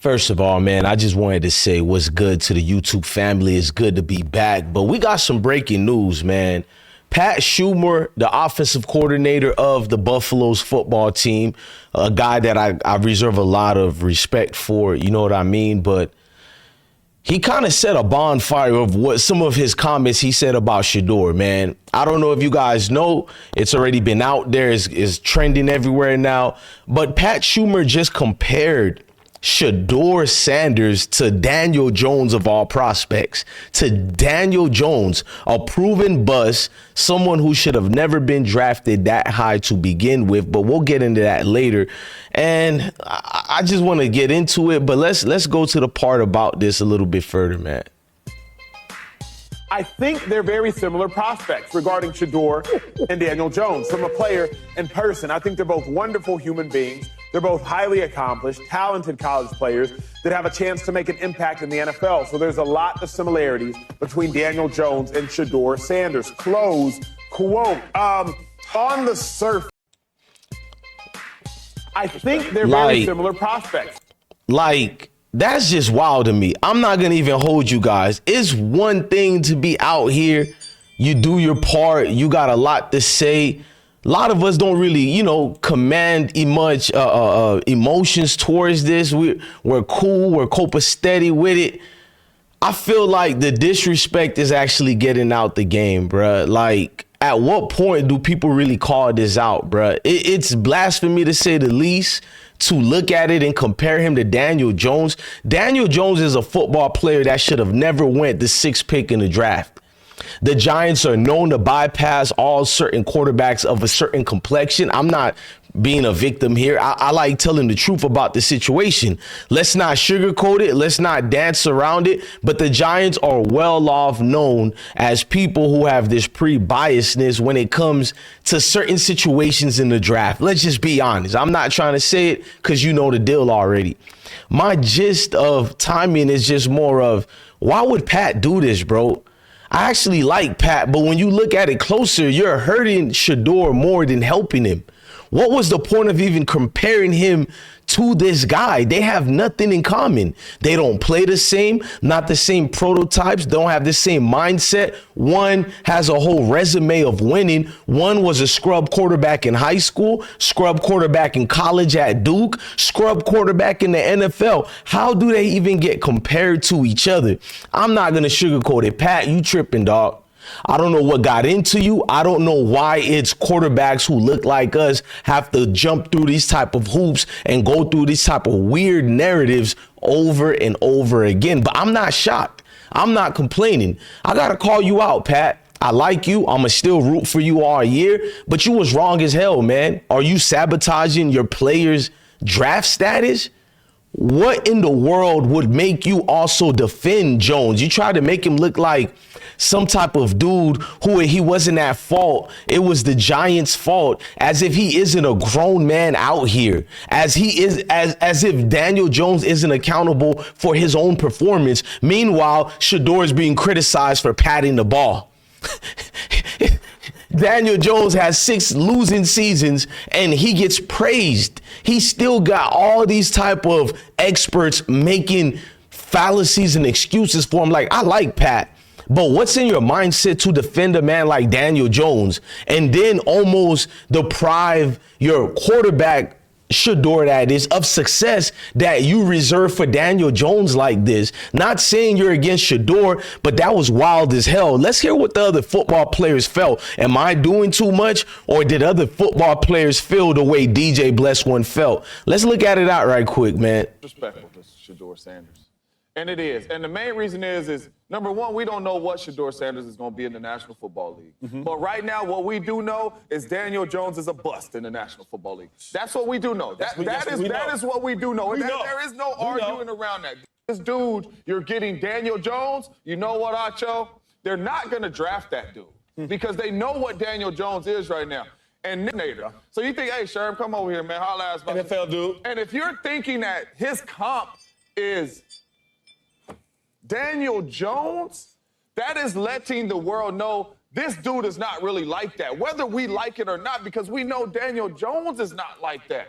First of all, man, I just wanted to say what's good to the YouTube family. It's good to be back. But we got some breaking news, man. Pat Shurmur, the offensive coordinator of the Buffalo's football team, a guy that I reserve a lot of respect for, you know what I mean? But he kind of set a bonfire of what some of his comments he said about Shedeur, man. I don't know if you guys know, it's already been out there, it's trending everywhere now. But Pat Shurmur just compared Shedeur Sanders to Daniel Jones of all prospects, to Daniel Jones, a proven bust, someone who should have never been drafted that high to begin with, but we'll get into that later. And I just want to get into it, but let's go to the part about this a little bit further, man. I think they're very similar prospects regarding Shedeur and Daniel Jones. From a player in person, I think they're both wonderful human beings. They're both highly accomplished, talented college players that have a chance to make an impact in the NFL. So there's a lot of similarities between Daniel Jones and Shedeur Sanders. Close quote. On the surface, I think they're very similar prospects. That's just wild to me. I'm not going to even hold you guys. It's one thing to be out here. You do your part. You got a lot to say. A lot of us don't really, command much emotions towards this. We're cool. We're copacetic with it. I feel like the disrespect is actually getting out the game, bruh. Like, at what point do people really call this out, bruh? It's blasphemy to say the least to look at it and compare him to Daniel Jones. Daniel Jones is a football player that should have never went the 6th pick in the draft. The Giants are known to bypass all certain quarterbacks of a certain complexion. I'm not being a victim here. I like telling the truth about the situation. Let's not sugarcoat it. Let's not dance around it. But the Giants are well off known as people who have this pre-biasness when it comes to certain situations in the draft. Let's just be honest. I'm not trying to say it because you know the deal already. My gist of timing is just more of, why would Pat do this, bro? I actually like Pat, but when you look at it closer, you're hurting Shedeur more than helping him. What was the point of even comparing him to this guy? They have nothing in common. They don't play the same, not the same prototypes, don't have the same mindset. One has a whole resume of winning. One was a scrub quarterback in high school, scrub quarterback in college at Duke, scrub quarterback in the NFL. How do they even get compared to each other? I'm not going to sugarcoat it. Pat, you tripping, dog. I don't know what got into you. I don't know why it's quarterbacks who look like us have to jump through these type of hoops and go through these type of weird narratives over and over again. But I'm not shocked. I'm not complaining. I got to call you out, Pat. I like you. I'm going to still root for you all year. But you was wrong as hell, man. Are you sabotaging your players' draft status? What in the world would make you also defend Jones? You tried to make him look like some type of dude who he wasn't at fault. It was the Giants' fault, as if he isn't a grown man out here, as if Daniel Jones isn't accountable for his own performance. Meanwhile, Shedeur is being criticized for patting the ball. Daniel Jones has 6 losing seasons and he gets praised. He still got all these type of experts making fallacies and excuses for him. Like, I like Pat, but what's in your mindset to defend a man like Daniel Jones and then almost deprive your quarterback, Shedeur, that is, of success that you reserve for Daniel Jones like this? Not saying you're against Shedeur, but that was wild as hell. Let's hear what the other football players felt. Am I doing too much, or did other football players feel the way DJ Blessone felt? Let's look at it out right quick, man. Respectful to Shedeur Sanders. And it is. And the main reason is number one, we don't know what Shedeur Sanders is going to be in the National Football League. Mm-hmm. But right now, what we do know is Daniel Jones is a bust in the National Football League. That's what we do know. That is what we do know. There is no arguing around that. This dude, you're getting Daniel Jones. You know what, Acho? They're not going to draft that dude because they know what Daniel Jones is right now. And so you think, hey, Sherm, come over here, man. Holla at us. NFL dude. And if you're thinking that his comp is Daniel Jones, that is letting the world know this dude is not really like that, whether we like it or not, because we know Daniel Jones is not like that.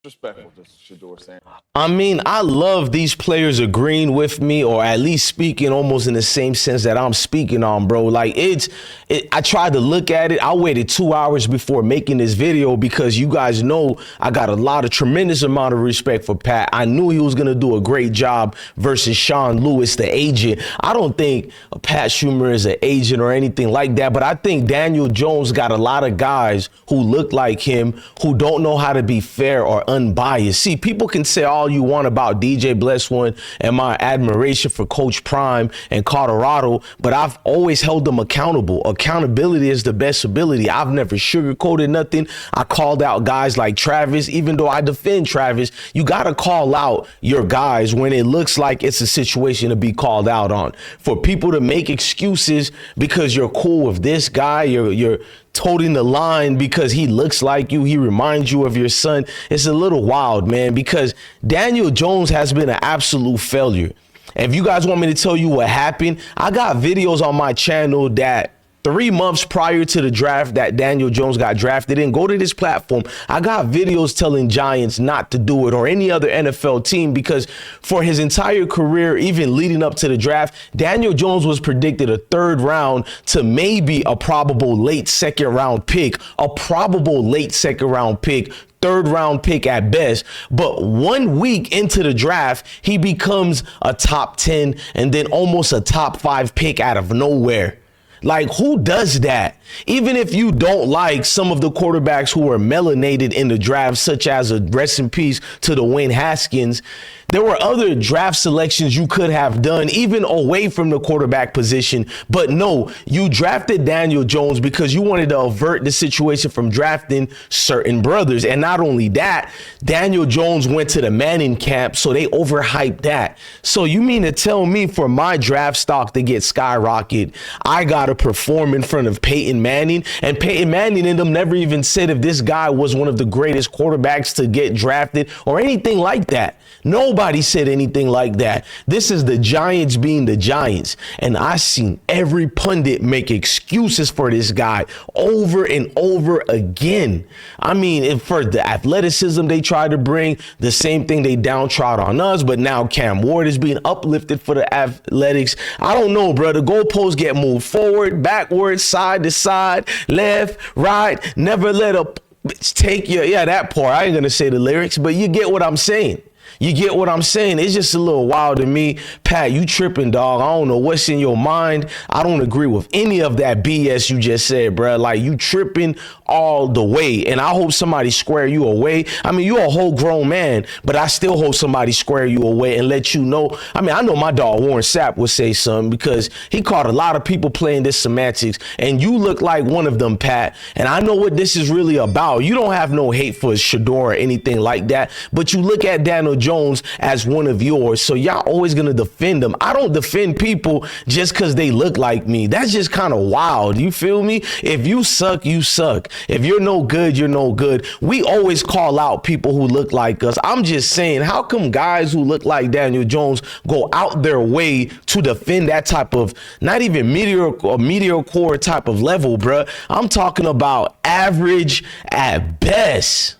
Disrespectful to Shedeur Sanders. I mean, I love these players agreeing with me, or at least speaking almost in the same sense that I'm speaking on, bro. Like, I tried to look at it. I waited 2 hours before making this video because you guys know I got a tremendous amount of respect for Pat. I knew he was going to do a great job versus Sean Lewis, the agent. I don't think Pat Shurmur is an agent or anything like that, but I think Daniel Jones got a lot of guys who look like him who don't know how to be fair or unbiased. See, people can say all you want about DJ Blessone and my admiration for Coach Prime and Colorado, but I've always held them accountable. Accountability is the best ability. I've never sugarcoated nothing. I called out guys like Travis. Even though I defend Travis, you got to call out your guys when it looks like it's a situation to be called out on. For people to make excuses because you're cool with this guy, you're toting the line because he looks like you, he reminds you of your son. It's a little wild, man, because Daniel Jones has been an absolute failure. And if you guys want me to tell you what happened, I got videos on my channel that 3 months prior to the draft that Daniel Jones got drafted in. Go to this platform. I got videos telling Giants not to do it or any other NFL team because for his entire career, even leading up to the draft, Daniel Jones was predicted a 3rd round to maybe a probable late 2nd round pick, a probable late 2nd round pick, 3rd round pick at best. But 1 week into the draft, he becomes a top 10 and then almost a top 5 pick out of nowhere. Like, who does that? Even if you don't like some of the quarterbacks who were melanated in the draft, such as a rest in peace to Dwayne Haskins, there were other draft selections you could have done, even away from the quarterback position. But no, you drafted Daniel Jones because you wanted to avert the situation from drafting certain brothers. And not only that, Daniel Jones went to the Manning camp, so they overhyped that. So you mean to tell me for my draft stock to get skyrocketed, I got to perform in front of Peyton Manning? And Peyton Manning and them never even said if this guy was one of the greatest quarterbacks to get drafted or anything like that. Nobody said anything like that. This is the Giants being the Giants. And I seen every pundit make excuses for this guy over and over again. I mean, for the athleticism they tried to bring, the same thing they downtrodden on us, but now Cam Ward is being uplifted for the athletics. I don't know, bro. The goalposts get moved forward, backward, side to side, left, right. Never let a take your, that part. I ain't going to say the lyrics, but you get what I'm saying. You get what I'm saying? It's just a little wild to me. Pat, you tripping, dog. I don't know what's in your mind. I don't agree with any of that BS you just said, bro. Like, you tripping all the way. And I hope somebody square you away. I mean, you're a whole grown man, but I still hope somebody square you away and let you know. I mean, I know my dog Warren Sapp would say something because he caught a lot of people playing this semantics, and you look like one of them, Pat. And I know what this is really about. You don't have no hate for Shedeur or anything like that, but you look at Daniel Jones as one of yours, so y'all always gonna defend them. I don't defend people just because they look like me. That's just kind of wild. You feel me? If you suck, you suck. If you're no good, you're no good. We always call out people who look like us. I'm just saying, how come guys who look like Daniel Jones go out their way to defend that type of, not even mediocre type of level, bruh? I'm talking about average at best.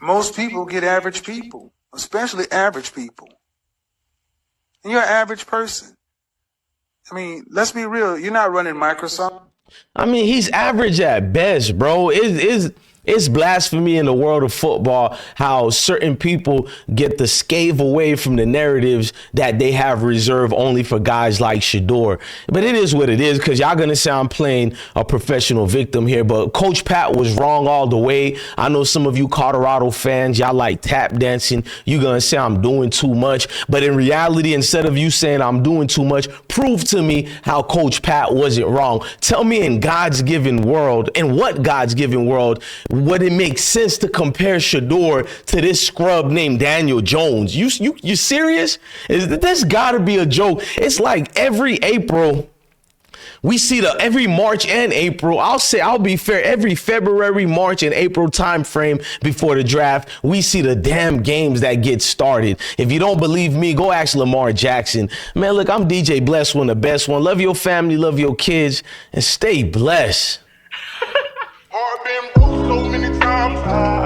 Most people get average people, especially average people. And you're an average person. I mean, let's be real. You're not running Microsoft. I mean, he's average at best, bro. It's blasphemy in the world of football how certain people get the scathe away from the narratives that they have reserved only for guys like Shedeur. But it is what it is, because y'all going to say I'm playing a professional victim here. But Coach Pat was wrong all the way. I know some of you Colorado fans, y'all like tap dancing. You're going to say I'm doing too much. But in reality, instead of you saying I'm doing too much, prove to me how Coach Pat wasn't wrong. Tell me in God's given world, in what God's given world, would it make sense to compare Shedeur to this scrub named Daniel Jones? You serious? This gotta be a joke. It's like every April, we see every March and April, I'll be fair, every February, March, and April time frame before the draft, we see the damn games that get started. If you don't believe me, go ask Lamar Jackson. Man, look, I'm DJ Blessone, the best one. Love your family, love your kids, and stay blessed. I've been broke so many times.